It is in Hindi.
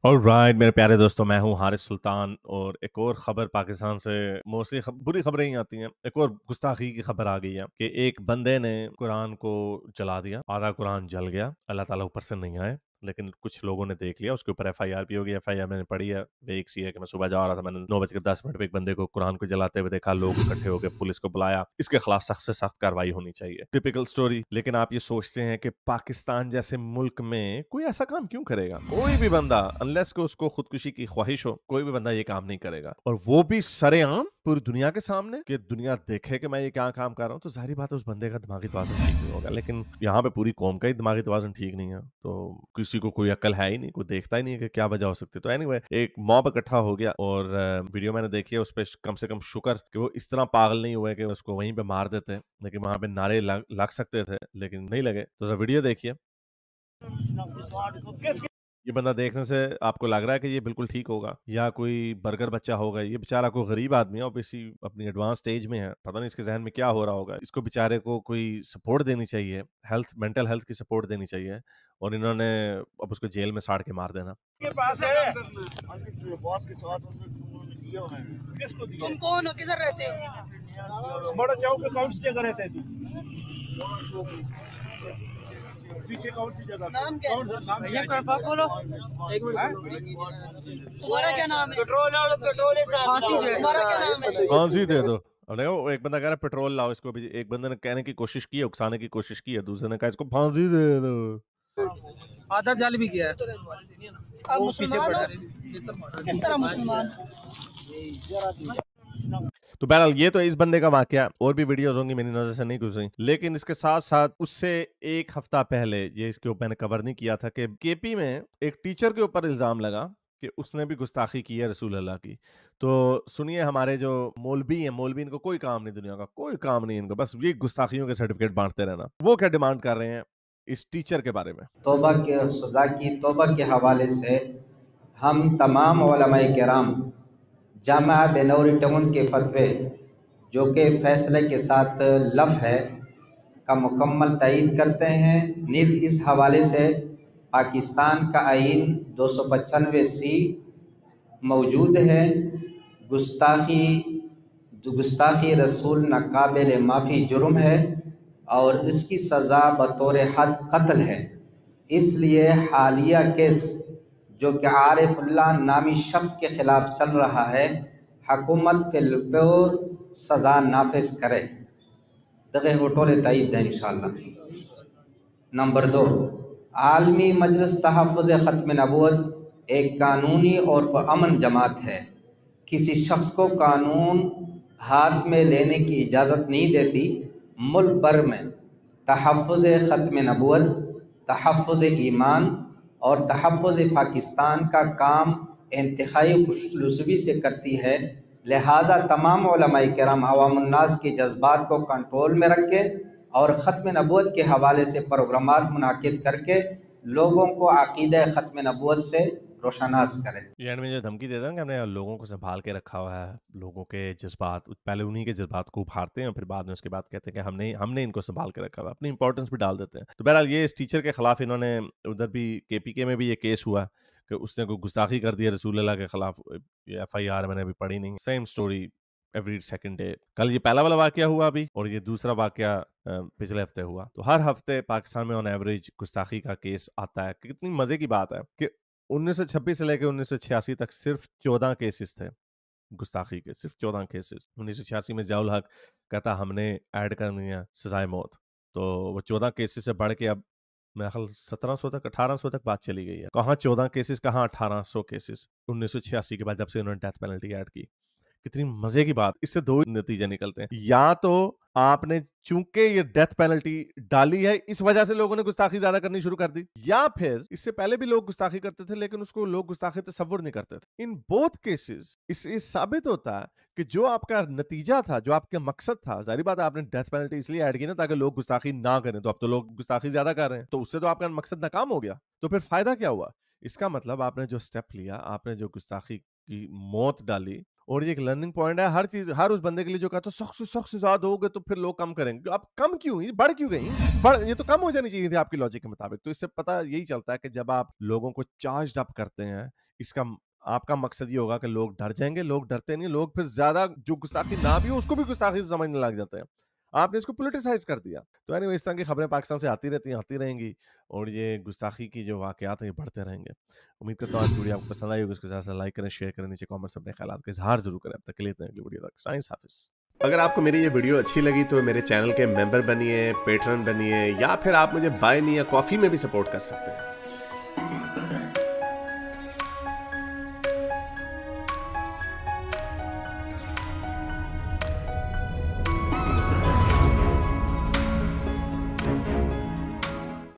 ऑलराइट मेरे प्यारे दोस्तों, मैं हूं हारिस सुल्तान और एक और खबर पाकिस्तान से मोस्टली बुरी खबरें ही आती हैं। एक और गुस्ताखी की खबर आ गई है कि एक बंदे ने कुरान को जला दिया, आधा कुरान जल गया। अल्लाह ताला ऊपर से नहीं आए, लेकिन कुछ लोगों ने देख लिया। उसके ऊपर एफआईआर भी होगी। एफआईआर मैंने पढ़ी है, वे एक सी है कि मैं सुबह जा रहा था, मैंने 9:10 पे एक बंदे को कुरान को जलाते हुए देखा। लोग इकट्ठे होकर पुलिस को बुलाया। इसके खिलाफ सख्त से सख्त कार्रवाई होनी चाहिए। Typical story. लेकिन आप ये सोचते हैं कि पाकिस्तान जैसे मुल्क में कोई ऐसा काम क्यों करेगा? कोई भी बंदा, अनलेस को उसको खुदकुशी की ख्वाहिश हो, कोई भी बंदा ये काम नहीं करेगा, और वो भी सरेआम पूरी दुनिया के सामने, कि दुनिया देखे कि मैं ये क्या काम कर रहा हूँ। तो जाहिर बात है उस बंदे का दिमागी तवाज़ुन ठीक नहीं होगा। लेकिन यहाँ पे पूरी कौम का ही दिमागी तवाज़ुन ठीक नहीं है, तो किसी को कोई अक्ल है ही नहीं, कोई देखता ही नहीं है कि क्या वजह हो सकती है। तो एनीवे एक मॉब इकट्ठा हो गया और वीडियो मैंने देखी है, उस पर कम से कम शुक्र कि वो इस तरह पागल नहीं हुए कि उसको वहीं पे मार देते। लेकिन वहां पे नारे लग सकते थे, लेकिन नहीं लगे। तो जरा वीडियो देखिए। ये बंदा देखने से आपको लग रहा है कि ये बिल्कुल ठीक होगा या कोई बर्गर बच्चा होगा? ये बेचारा कोई गरीब आदमी है, ऑब्वियसली अपनी एडवांस स्टेज में है। पता नहीं इसके जहन में क्या हो रहा होगा। इसको बेचारे को कोई सपोर्ट देनी चाहिए, हेल्थ, मेंटल हेल्थ की सपोर्ट देनी चाहिए, और इन्होंने अब उसको जेल में साड़ के मार देना। के पास है बॉस के साथ किसको दिया? तुम कौन हो, किधर रहते हो? बड़ा चौक पे कौन सी जगह रहते हैं तुम? पीछे कौन सी जगह? नाम क्या है? ये बोलो। एक मिनट, तुम्हारा क्या नाम है? पेट्रोल लाओ, पेट्रोल है साहब। फांसी दे। तुम्हारा क्या नाम है? फांसी दे दो। अब देखो, एक बंदा कह रहा है पेट्रोल लाओ, इसको भी एक बंदे ने कहने की कोशिश की है, उकसाने की कोशिश की है, दूसरे ने कहा इसको फांसी दे दो। आधा जल भी गया है। आप मुसलमान हो? किस तरह मुसलमान? तो बहरहाल ये तो इस बंदे का वाकया, और भी वीडियोस होंगी, मेरी नजर से नहीं गुजरी। लेकिन इसके साथ साथ उससे एक हफ्ता पहले, ये इसके ऊपर मैंने कवर नहीं किया था, कि केपी में एक टीचर के ऊपर इल्जाम लगा कि उसने भी गुस्ताखी की है रसूल अल्लाह की। तो सुनिए, हमारे जो मौलवी हैं, मौलवी इनको कोई काम नहीं, दुनिया का कोई काम नहीं इनको, बस ये गुस्ताखियों के सर्टिफिकेट बांटते रहना। वो क्या डिमांड कर रहे हैं इस टीचर के बारे में? तौबा के सज़ा की तौबा के हवाले से हम तमाम उलमाए किराम जामा बेनौरी टाउन के फतवे, जो कि फ़ैसले के साथ लफ़ है, का मुकम्मल तईद करते हैं। नीज़ इस हवाले से पाकिस्तान का आइन 295 मौजूद है। गुस्ताखी गुस्ताखी रसूल नाकाबिल माफ़ी जुर्म है और इसकी सज़ा बतौर हद कत्ल है। इसलिए हालिया केस जो कि आरिफुल्लाह नामी शख्स के ख़िलाफ़ चल रहा है, हकूमत फिलपोर सज़ा नाफिज करे। दगे होटोले तईद है इंशाअल्लाह। नंबर 2, आलमी मजलिस तहफ़्फ़ुज़ ख़त्म नबूवत एक कानूनी और पुरअमन जमात है। किसी शख्स को कानून हाथ में लेने की इजाज़त नहीं देती। मुल्क भर में तहफ़्फ़ुज़ ख़त्म नबूवत, तहफ़्फ़ुज़ ईमान और तहफ़्फ़ुज़ पाकिस्तान का काम इंतहाई खुशनुसीबी से करती है। लिहाजा तमाम उलमाए किराम अवामुन्नास के जज्बात को कंट्रोल में रख के और ख़त्म नबूवत के हवाले से प्रोग्रामात मुनाकिद करके लोगों को अक़ीदा ख़त्म नबूवत से रोशनास करें। ये एंड में जो धमकी देते हैं कि हमने लोगों को संभाल के रखा हुआ है, लोगों के जज्बात, पहले उन्हीं के जज्बात को उभारते हैं और फिर बाद में उसके बाद कहते हैं कि हमने हमने इनको संभाल के रखा हुआ है, अपनी इंपॉर्टेंस भी डाल देते हैं। तो बहरहाल ये इस टीचर के खिलाफ इन्होंने, उधर भी केपीके में भी ये केस हुआ कि उसने कोई गुस्ताखी कर दिया रसूल अल्लाह के खिलाफ। ये एफआईआर मैंने अभी पढ़ी नहीं, same story every second day. कल ये पहला वाला वाकया हुआ अभी, और ये दूसरा वाकया पिछले हफ्ते हुआ। तो हर हफ्ते पाकिस्तान में ऑन एवरेज गुस्ताखी का केस आता है। कितनी मजे की बात है कि 1926 से लेकर 1986 तक सिर्फ 14 केसेस थे गुस्ताखी के, सिर्फ 14 केसेस। 1986 में जियाउल हक कहता हमने ऐड कर दिया सजाए मौत, तो वो 14 केसेस से बढ़ के अब मेरा ख्याल 1700 तक, 1800 तक बात चली गई है। कहाँ 14 केसेस, कहाँ 1800 केसेस 1986 के बाद, जब से उन्होंने डेथ पेनल्टी ऐड की। कितनी मजे की बात। इससे दो नतीजे निकलते हैं, या तो आपने चूंकि ये डेथ पेनल्टी डाली है इस वजह से लोगों ने गुस्ताखी ज्यादा करनी शुरू कर दी, या फिर इससे पहले भी लोग गुस्ताखी करते थे लेकिन उसको लोग गुस्ताखी तस्वुर नहीं करते थे। इन बोथ केसेस इससे साबित होता है कि जो आपका नतीजा था, जो आपका मकसद था, जाहिर बात है आपने डेथ पेनल्टी इसलिए ऐड की ना ताकि लोग गुस्ताखी ना करें, तो अब तो लोग गुस्ताखी ज्यादा कर रहे हैं, तो उससे तो आपका मकसद नाकाम हो गया। तो फिर फायदा क्या हुआ? इसका मतलब आपने जो स्टेप लिया, आपने जो गुस्ताखी की मौत डाली, और ये एक लर्निंग पॉइंट है हर चीज, हर उस बंदे के लिए जो कहता है सख्त से ज्यादा हो गए तो फिर लोग कम करेंगे। अब कम क्यों हुई, बढ़ क्यों गई? ये तो कम हो जानी चाहिए थी आपकी लॉजिक के मुताबिक। तो इससे पता यही चलता है कि जब आप लोगों को चार्ज अप करते हैं, इसका आपका मकसद ये होगा कि लोग डर जाएंगे। लोग डरते नहीं, लोग फिर ज्यादा जो गुस्ताखी ना भी हो उसको भी गुस्ताखी से समझने लग जाते हैं। आपने इसको पॉलिटिसाइज कर दिया। तो एनीवे इस तरह की खबरें पाकिस्तान से आती रहती हैं, आती रहेंगी, और ये गुस्ताखी की जो वाकयात हैं ये बढ़ते रहेंगे। उम्मीद करता हूँ आज की वीडियो आपको पसंद आई होगी। उसके साथ साथ लाइक करें, शेयर करें, नीचे कमेंट्स में अपने ख्यालात का इजहार जरूर करें। अब तक के लिए इतना ही, अगली वीडियो तक साइंस हाफिज। अगर आपको मेरी ये वीडियो अच्छी लगी तो मेरे चैनल के मेंबर बनिए, पेट्रन बनिए, या फिर आप मुझे बाय मी या कॉफी में भी सपोर्ट कर सकते हैं।